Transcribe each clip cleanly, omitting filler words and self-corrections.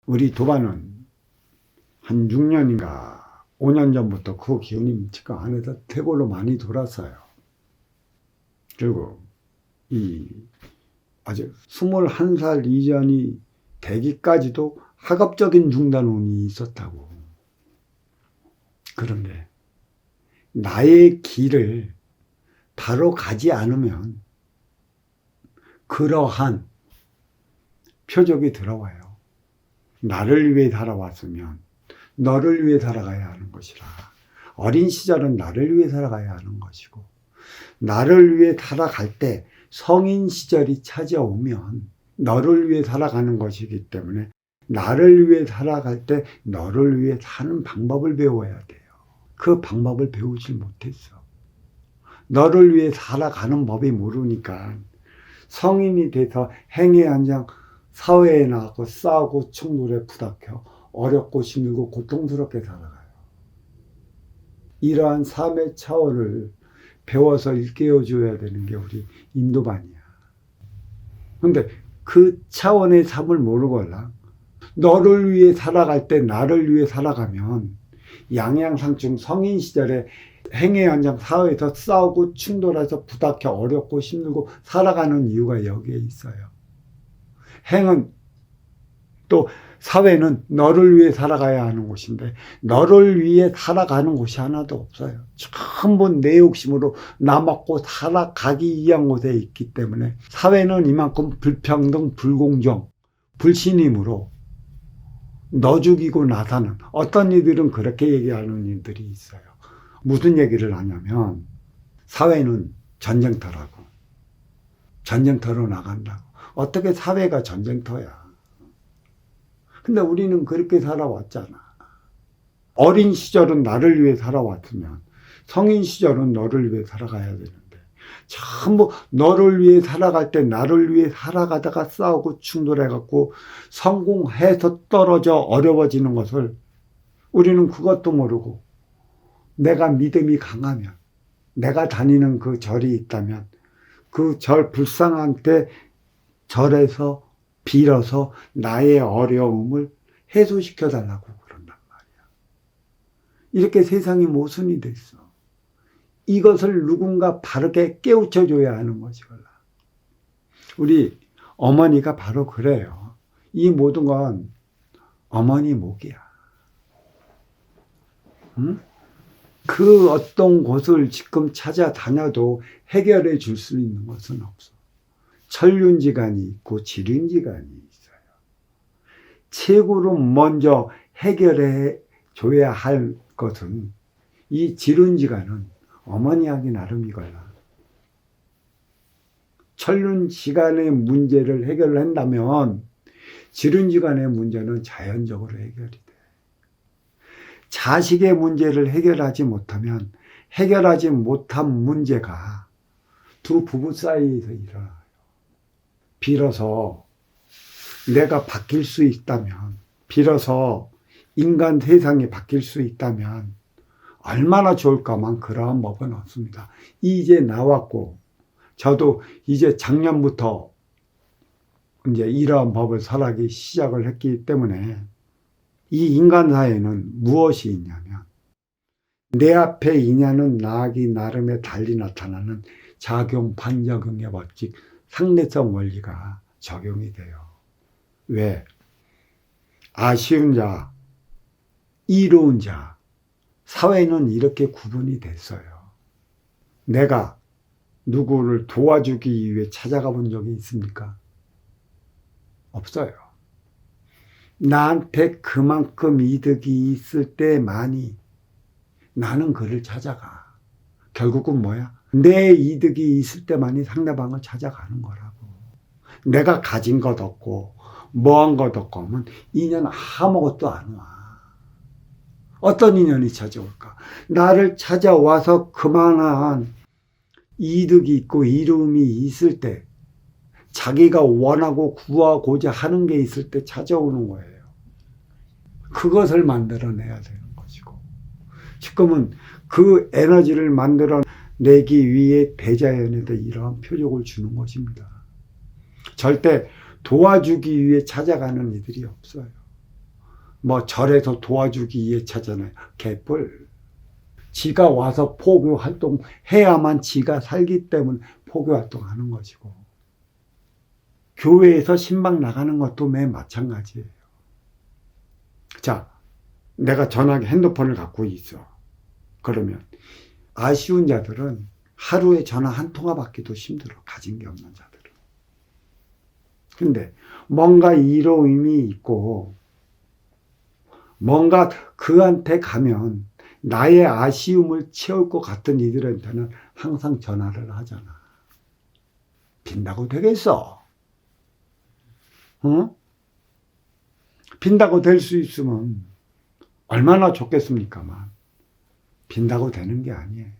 우리 도반은 한 6년인가 5년 전부터 그 기운이 지금 안에서 태고로 많이 돌았어요. 그리고 아주 21살 이전이 되기까지도 학업적인 중단운이 있었다고. 그런데 나의 길을 바로 가지 않으면 그러한 표적이 들어와요. 나를 위해 살아왔으면 너를 위해 살아가야 하는 것이라. 어린 시절은 나를 위해 살아가야 하는 것이고, 나를 위해 살아갈 때 성인 시절이 찾아오면 너를 위해 살아가는 것이기 때문에 나를 위해 살아갈 때 너를 위해 사는 방법을 배워야 돼요. 그 방법을 배우질 못했어. 너를 위해 살아가는 법이 모르니까 성인이 돼서 행위 한장 사회에 나가고 싸우고 충돌에 부닥쳐 어렵고 힘들고 고통스럽게 살아가요. 이러한 삶의 차원을 배워서 일깨워줘야 되는 게 우리 인도반이야. 근데 그 차원의 삶을 모르거나 너를 위해 살아갈 때 나를 위해 살아가면 양양상충 성인 시절에 행위 현장 사회에서 싸우고 충돌해서 부닥쳐 어렵고 힘들고 살아가는 이유가 여기에 있어요. 행은 또 사회는 너를 위해 살아가야 하는 곳인데 너를 위해 살아가는 곳이 하나도 없어요. 전부 내 욕심으로 나 먹고 살아가기 위한 곳에 있기 때문에 사회는 이만큼 불평등, 불공정, 불신임으로 너 죽이고 나 사는, 어떤 이들은 그렇게 얘기하는 이들이 있어요. 무슨 얘기를 하냐면 사회는 전쟁터라고, 전쟁터로 나간다고. 어떻게 사회가 전쟁터야? 근데 우리는 그렇게 살아왔잖아. 어린 시절은 나를 위해 살아왔으면 성인 시절은 너를 위해 살아가야 되는데 전부 너를 위해 살아갈 때 나를 위해 살아가다가 싸우고 충돌해갖고 성공해서 떨어져 어려워지는 것을 우리는 그것도 모르고, 내가 믿음이 강하면, 내가 다니는 그 절이 있다면 그 절 불상한 때 절에서 빌어서 나의 어려움을 해소시켜 달라고 그런단 말이야. 이렇게 세상이 모순이 됐어. 이것을 누군가 바르게 깨우쳐 줘야 하는 것이걸라. 우리 어머니가 바로 그래요. 이 모든 건 어머니 목이야. 응? 그 어떤 곳을 지금 찾아다녀도 해결해 줄 수 있는 것은 없어. 천륜지간이 있고 지륜지간이 있어요. 최고로 먼저 해결해 줘야 할 것은 이 지륜지간은 어머니 하기 나름이거라. 천륜지간의 문제를 해결한다면 지륜지간의 문제는 자연적으로 해결이 돼. 자식의 문제를 해결하지 못하면 해결하지 못한 문제가 두 부부 사이에서 일어나요. 빌어서 내가 바뀔 수 있다면, 빌어서 인간 세상이 바뀔 수 있다면 얼마나 좋을까만 그러한 법은 없습니다. 이제 나왔고, 저도 이제 작년부터 이제 이러한 법을 설하기 시작을 했기 때문에 이 인간 사회는 무엇이 있냐면 내 앞에 인연은 나하기 나름에 달리 나타나는 작용, 반작용의 법칙, 상대성 원리가 적용이 돼요. 왜? 아쉬운 자, 이로운 자, 사회는 이렇게 구분이 됐어요. 내가 누구를 도와주기 위해 찾아가 본 적이 있습니까? 없어요. 나한테 그만큼 이득이 있을 때만이 나는 그를 찾아가. 결국은 뭐야? 내 이득이 있을 때만이 상대방을 찾아가는 거라고. 내가 가진 것 없고 뭐한 것 없고 하면 인연 아무것도 안 와. 어떤 인연이 찾아올까? 나를 찾아와서 그만한 이득이 있고 이로움이 있을 때, 자기가 원하고 구하고자 하는 게 있을 때 찾아오는 거예요. 그것을 만들어내야 되는 것이고, 지금은 그 에너지를 만들어내기 위해 대자연에다 이러한 표적을 주는 것입니다. 절대 도와주기 위해 찾아가는 이들이 없어요. 뭐 절에서 도와주기 위해 차잖아요. 개뿔. 지가 와서 포교 활동 해야만 지가 살기 때문에 포교 활동하는 것이고, 교회에서 신방 나가는 것도 매 마찬가지예요. 자, 내가 전화기 핸드폰을 갖고 있어. 그러면 아쉬운 자들은 하루에 전화 한 통화 받기도 힘들어. 가진 게 없는 자들은. 근데 뭔가 이로움이 있고 뭔가 그한테 가면 나의 아쉬움을 채울 것 같은 이들한테는 항상 전화를 하잖아. 빈다고 되겠어? 응? 빈다고 될 수 있으면 얼마나 좋겠습니까만 빈다고 되는 게 아니에요.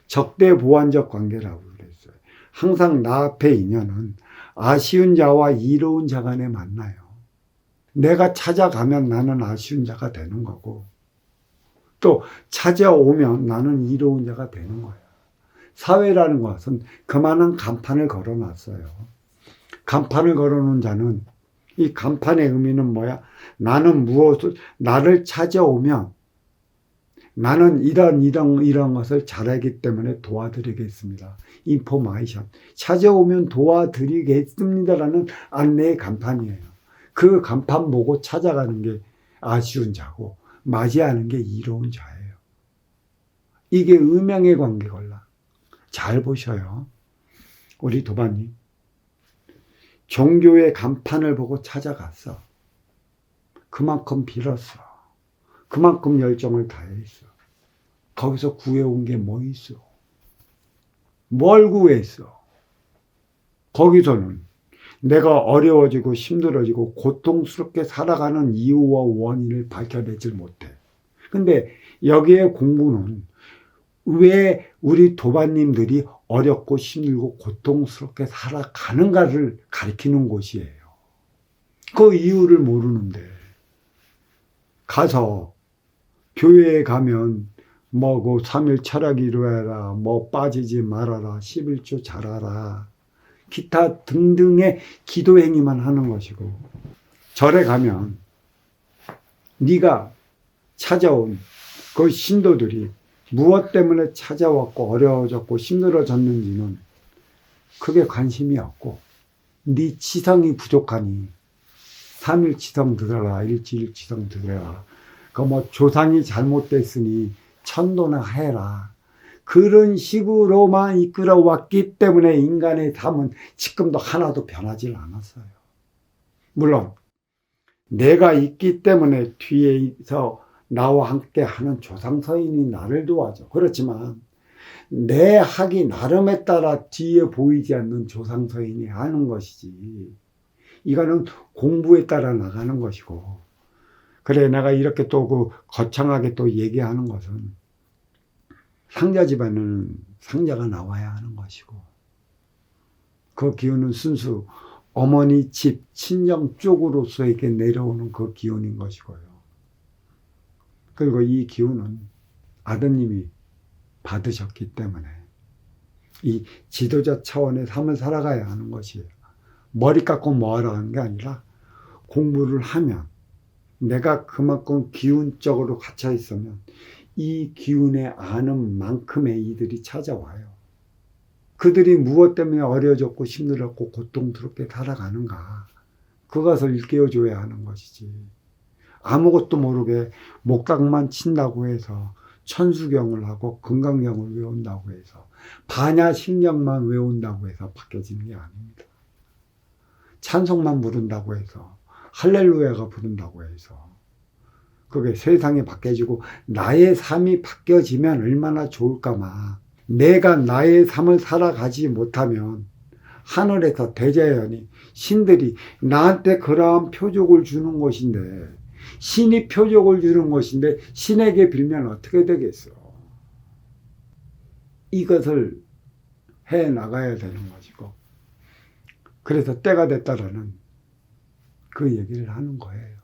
적대보완적 관계라고 그랬어요. 항상 나 앞에 인연은 아쉬운 자와 이로운 자 간에 만나요. 내가 찾아가면 나는 아쉬운 자가 되는 거고, 또 찾아오면 나는 이로운 자가 되는 거예요. 사회라는 것은 그만한 간판을 걸어놨어요. 간판을 걸어놓은 자는 이 간판의 의미는 뭐야? 나는 무엇을, 나를 찾아오면 나는 이런 것을 잘하기 때문에 도와드리겠습니다. 인포메이션. 찾아오면 도와드리겠습니다라는 안내의 간판이에요. 그 간판 보고 찾아가는 게 아쉬운 자고, 맞이하는 게 이로운 자예요. 이게 음양의 관계걸라. 잘 보셔요. 우리 도반님. 종교의 간판을 보고 찾아갔어. 그만큼 빌었어. 그만큼 열정을 다했어. 거기서 구해온 게 뭐 있어? 뭘 구했어? 거기서는 내가 어려워지고 힘들어지고 고통스럽게 살아가는 이유와 원인을 밝혀내질 못해. 근데 여기에 공부는 왜 우리 도반님들이 어렵고 힘들고 고통스럽게 살아가는가를 가리키는 곳이에요. 그 이유를 모르는데 가서 교회에 가면 뭐 그 3일 철학 이루어라, 뭐 빠지지 말아라, 11조 잘하라, 기타 등등의 기도 행위만 하는 것이고, 절에 가면 네가 찾아온 그 신도들이 무엇 때문에 찾아왔고 어려워졌고 힘들어졌는지는 크게 관심이 없고, 네 지성이 부족하니 3일 지성 들어라, 일주일 지성 들어라, 그 뭐 조상이 잘못됐으니 천도나 해라, 그런 식으로만 이끌어왔기 때문에 인간의 삶은 지금도 하나도 변하지 않았어요. 물론 내가 있기 때문에 뒤에서 나와 함께 하는 조상서인이 나를 도와줘. 그렇지만 내 학이 나름에 따라 뒤에 보이지 않는 조상서인이 하는 것이지, 이거는 공부에 따라 나가는 것이고. 그래, 내가 이렇게 또 그 거창하게 또 얘기하는 것은 상자 집안은 상자가 나와야 하는 것이고, 그 기운은 순수 어머니 집 친정 쪽으로서에게 내려오는 그 기운인 것이고요. 그리고 이 기운은 아드님이 받으셨기 때문에 이 지도자 차원의 삶을 살아가야 하는 것이에요. 머리 깎고 뭐하러 하는 게 아니라 공부를 하면, 내가 그만큼 기운적으로 갇혀 있으면 이 기운에 아는 만큼의 이들이 찾아와요. 그들이 무엇 때문에 어려졌고 힘들었고 고통스럽게 살아가는가, 그것을 일깨워줘야 하는 것이지, 아무것도 모르게 목각만 친다고 해서 천수경을 하고 금강경을 외운다고 해서 반야신경만 외운다고 해서 바뀌어지는 게 아닙니다. 찬송만 부른다고 해서, 할렐루야가 부른다고 해서 그게 세상이 바뀌어지고 나의 삶이 바뀌어지면 얼마나 좋을까마. 내가 나의 삶을 살아가지 못하면 하늘에서 대자연이, 신들이 나한테 그러한 표적을 주는 것인데, 신이 표적을 주는 것인데 신에게 빌면 어떻게 되겠어? 이것을 해 나가야 되는 것이고, 그래서 때가 됐다라는 그 얘기를 하는 거예요.